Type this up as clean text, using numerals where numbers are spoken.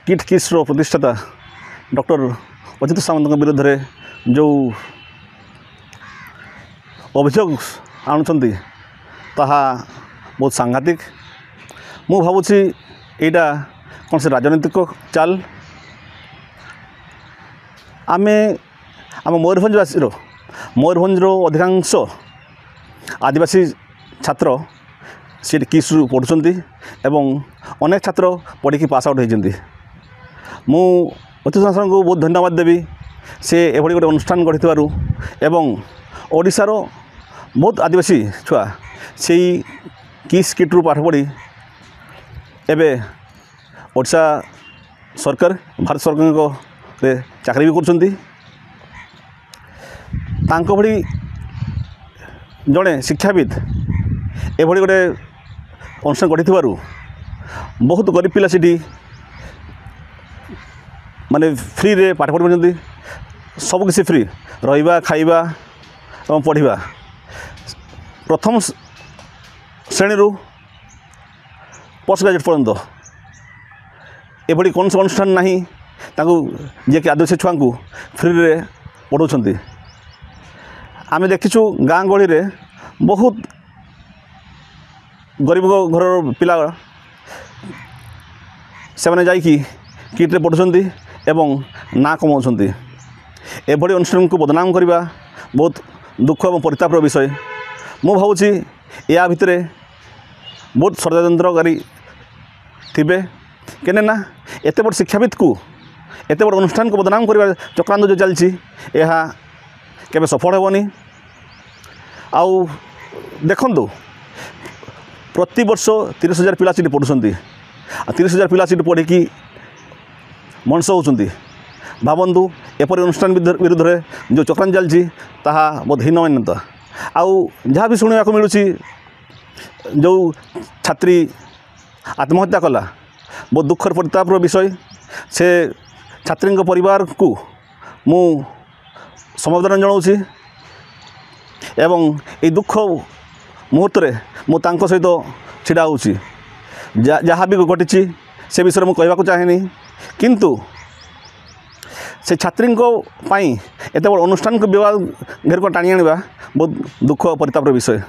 Kit किस्र प्रतिष्ठाता doctor Achyut सामंत विरुद्ध में जो अभियोग आणुंट ताहा बहुत सांघातिक। मु भावुछि एटा कौन से राजनीतिक चाल। आमे आम मयूरभंजवासी मयूरभंजर अधिकांश आदिवासी छात्र सी किस्रु पढ़ुंट एवं अनेक छात्र पढ़ी पास आउट होती। मु अच्युत सामंत को बहुत धन्यवाद देवी से एभली गोटे अनुष्ठान गढ़ी एवं ओडिशार बहुत आदिवासी छुआ से किस किट्रु पाठ पढ़ी एबे ओडिशा सरकार भारत सरकार चाकरी भी कर भली जड़े शिक्षाविद एभली गोटे अनुष्ठान गढ़ी बहुत गरीब पिला सीटी माने फ्री रे पाठ पढ़ी सबकिछि फ्री रहिबा खाइबा और पढ़िबा प्रथम श्रेणी पोस्ट ग्रेजुएट पर्यंत एभली कौन से अनुष्ठान नहीं जे कि आदिवासी छुआ को फ्री रे पढ़ाउछंती। आमे देखिछु गाँ गहली रे बहुत गरीब घर पिला से मैंने जाइकी किट्रे पढ़ुंट एवं ना कमाउछंती। एभली अनुष्ठान को बदनाम करने बहुत दुख और परितापर विषय। मु भावुछि या भितरे बहुत षड्यंत्रकारी थिबे केने ना एते बड़ शिक्षाविद को एते बड़ अनुष्ठान को बदनाम करने चक्रांत जो चलछि यह केबे सफल हेबनी। आउ देखंतु प्रति वर्ष 30,000 पिला सीट पढ़ुंट 30,000 पिला सीट पढ़ी मनुष्य होती। भावतु एपरी अनुष्ठान विरुद्ध में जो चक्रांत चलछि ताहा बहुत हीनमान्यता। आउ जहाँ भी शुणा मिलूँ जो छात्री आत्महत्या कला बहुत दुखर परितापर विषय। से छात्री परिवार को मु समवेदना जनाऊँगी एवं ये दुख मुहूर्त में मु तांको सहित छिड़ा होउछि। जहाँ भी घटी से विषय में कहवाक चाहेनी किंतु से छात्री एत बड़ अनुष्ठान को विवाद घेर को टाणी आने बहुत दुख परितापर विषय।